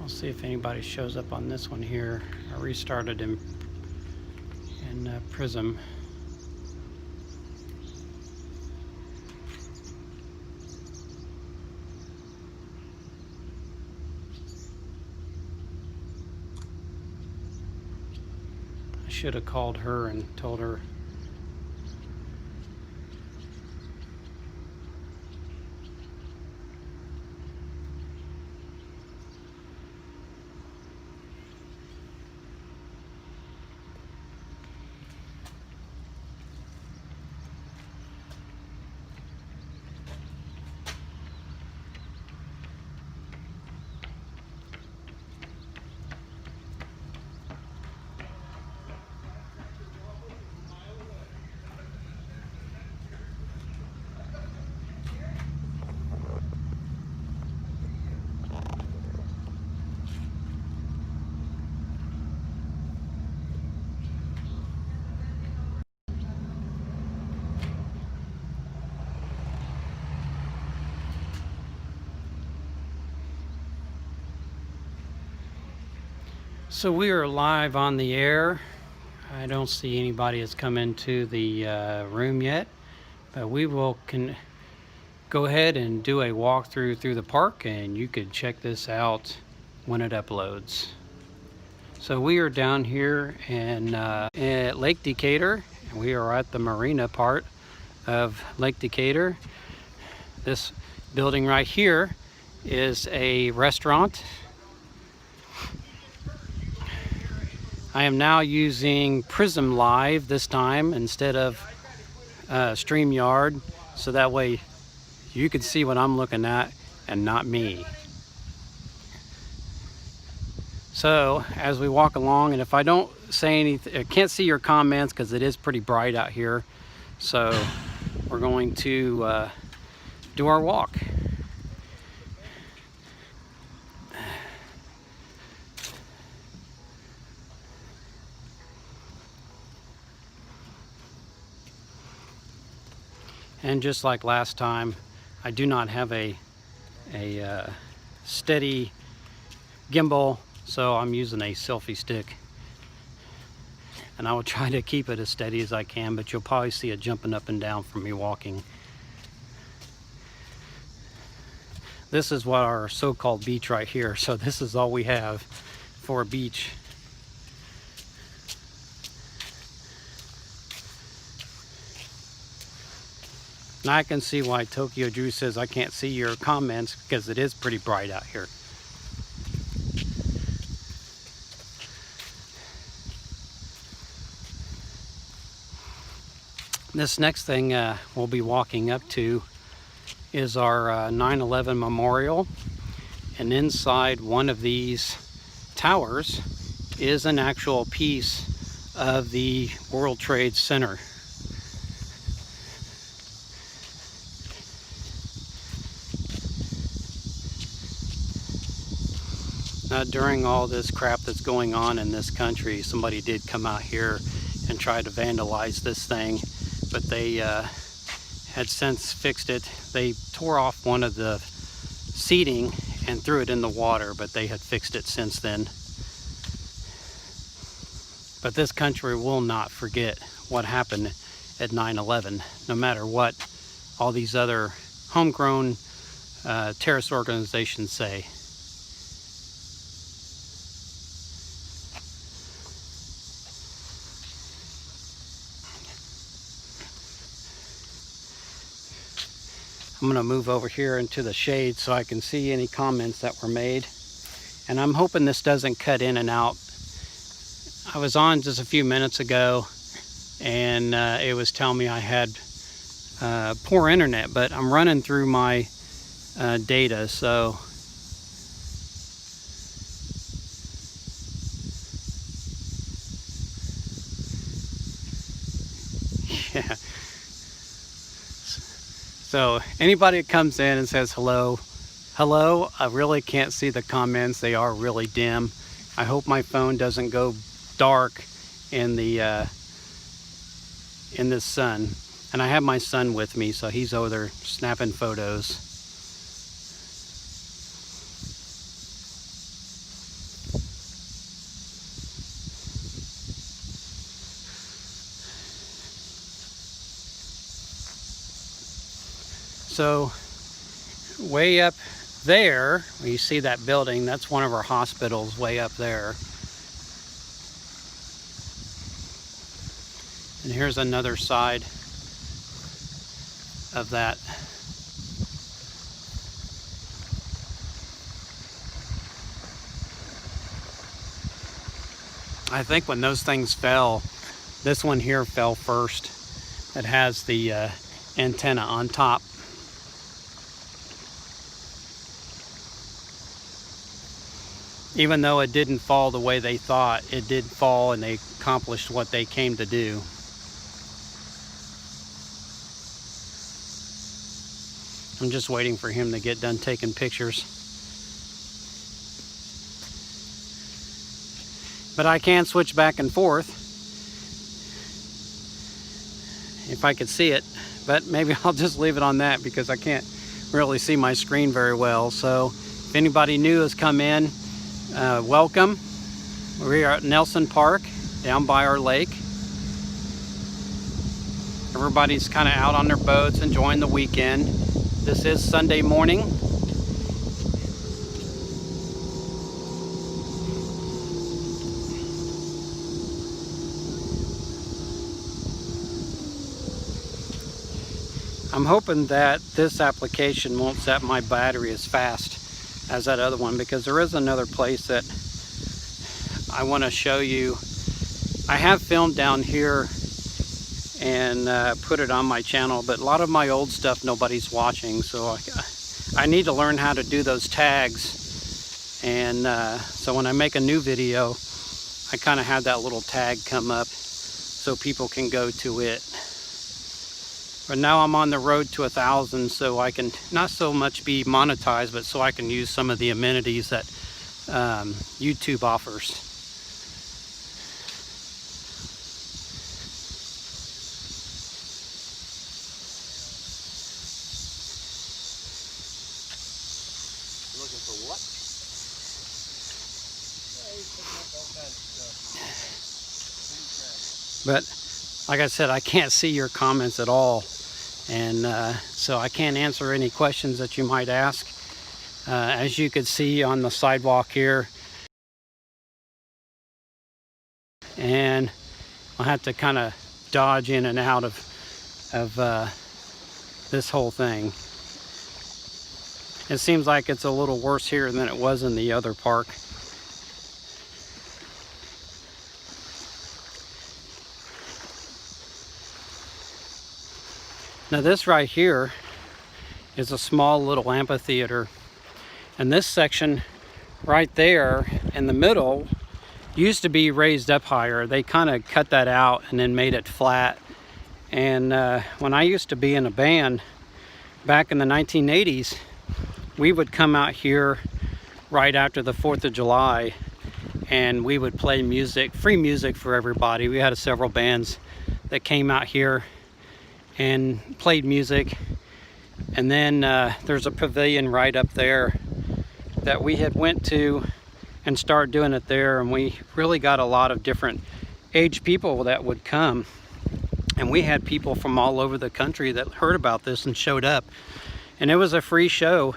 I'll see if anybody shows up on this one here. I restarted in Prism. I should have called her and told her. So we are live on the air. I don't see anybody that's come into the room yet, but we will go ahead and do a walkthrough through the park, and you could check this out when it uploads. So we are down here at Lake Decatur, and we are at the marina part of Lake Decatur. This building right here is a restaurant. I am now using Prism Live this time instead of StreamYard, so that way you can see what I'm looking at and not me. So as we walk along, and if I don't say anything, I can't see your comments because it is pretty bright out here, so we're going to do our walk. And just like last time, I do not have a steady gimbal, so I'm using a selfie stick. And I will try to keep it as steady as I can, but you'll probably see it jumping up and down from me walking. This is what our so-called beach right here. So this is all we have for a beach. And I can see why Tokyo Drew says I can't see your comments, because it is pretty bright out here. This next thing we'll be walking up to is our 9/11 memorial, and inside one of these towers is an actual piece of the World Trade Center. During all this crap that's going on in this country, somebody did come out here and try to vandalize this thing, but they had since fixed it. They tore off one of the seating and threw it in the water, but they had fixed it since then. But this country will not forget what happened at 9/11, no matter what all these other homegrown terrorist organizations say. I'm gonna move over here into the shade so I can see any comments that were made. And I'm hoping this doesn't cut in and out. I was on just a few minutes ago, and it was telling me I had poor internet, but I'm running through my data, so yeah. So anybody that comes in and says hello, I really can't see the comments. They are really dim. I hope my phone doesn't go dark in the in this sun. And I have my son with me, so he's over there snapping photos. So way up there, where you see that building, that's one of our hospitals way up there. And here's another side of that. I think when those things fell, this one here fell first. It has the antenna on top. Even though it didn't fall the way they thought, it did fall and they accomplished what they came to do. I'm just waiting for him to get done taking pictures. But I can switch back and forth if I could see it. But maybe I'll just leave it on that because I can't really see my screen very well. So if anybody new has come in, welcome. We are at Nelson Park down by our lake. Everybody's kind of out on their boats enjoying the weekend. This is Sunday morning. I'm hoping that this application won't zap my battery as fast as that other one, because there is another place that I want to show you. I have filmed down here and put it on my channel, but a lot of my old stuff nobody's watching, so I need to learn how to do those tags. And so when I make a new video, I kind of have that little tag come up so people can go to it. But now I'm on the road to 1,000, so I can not so much be monetized, but so I can use some of the amenities that YouTube offers. Looking for what? But like I said, I can't see your comments at all. And so I can't answer any questions that you might ask. As you can see on the sidewalk here, and I'll have to kind of dodge in and out of this whole thing. It seems like it's a little worse here than it was in the other park. Now this right here is a small little amphitheater, and this section right there in the middle used to be raised up higher. They kind of cut that out and then made it flat. And when I used to be in a band back in the 1980s, we would come out here right after the 4th of July and we would play music, free music for everybody. We had several bands that came out here and played music. And then there's a pavilion right up there that we had went to and started doing it there, and we really got a lot of different age people that would come, and we had people from all over the country that heard about this and showed up. And it was a free show,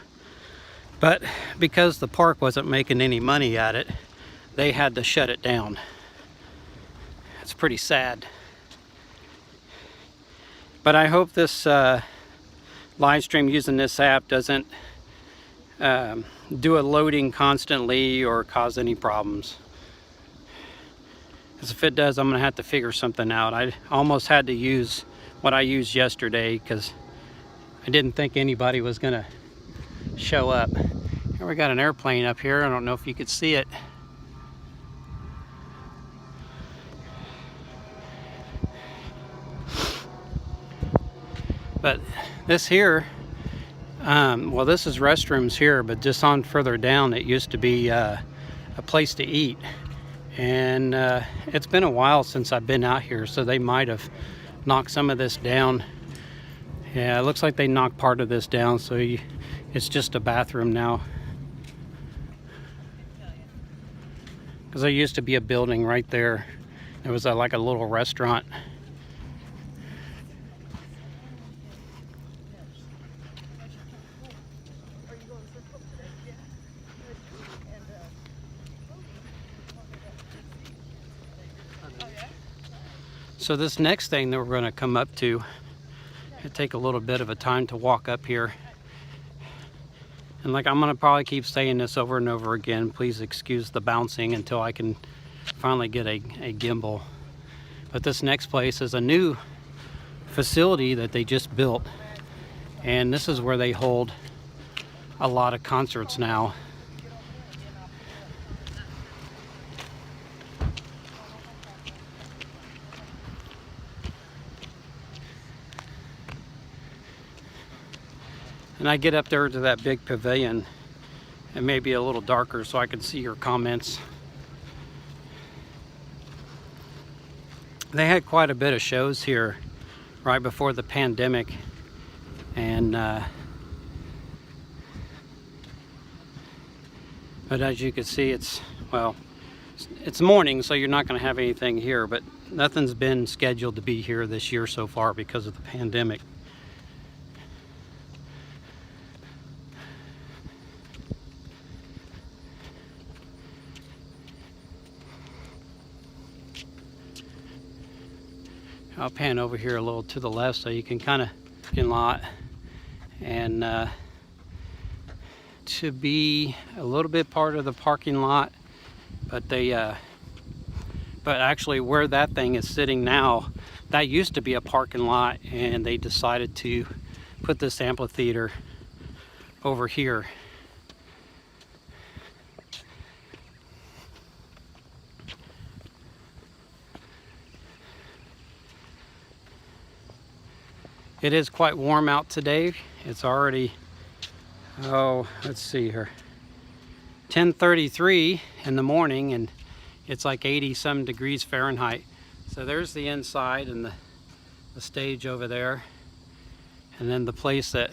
but because the park wasn't making any money at it, they had to shut it down. It's pretty sad. But I hope this live stream using this app doesn't do a loading constantly or cause any problems. Because if it does, I'm going to have to figure something out. I almost had to use what I used yesterday because I didn't think anybody was going to show up. Here we got an airplane up here. I don't know if you could see it. But this here, well, this is restrooms here, but just on further down, it used to be a place to eat. And it's been a while since I've been out here, so they might have knocked some of this down. Yeah, it looks like they knocked part of this down, so it's just a bathroom now. Because there used to be a building right there. It was like a little restaurant. So this next thing that we're going to come up to, it'll take a little bit of a time to walk up here. And like, I'm going to probably keep saying this over and over again. Please excuse the bouncing until I can finally get a gimbal. But this next place is a new facility that they just built. And this is where they hold a lot of concerts now. And I get up there to that big pavilion. It may be a little darker so I can see your comments. They had quite a bit of shows here right before the pandemic. And but as you can see, it's morning, so you're not going to have anything here, but nothing's been scheduled to be here this year so far because of the pandemic. I'll pan over here a little to the left so you can kind of parking lot, and to be a little bit part of the parking lot, but they but actually where that thing is sitting now, that used to be a parking lot, and they decided to put this amphitheater over here. It is quite warm out today. It's already, let's see here, 10:33 in the morning, and it's like 80-some degrees Fahrenheit. So there's the inside and the stage over there. And then the place that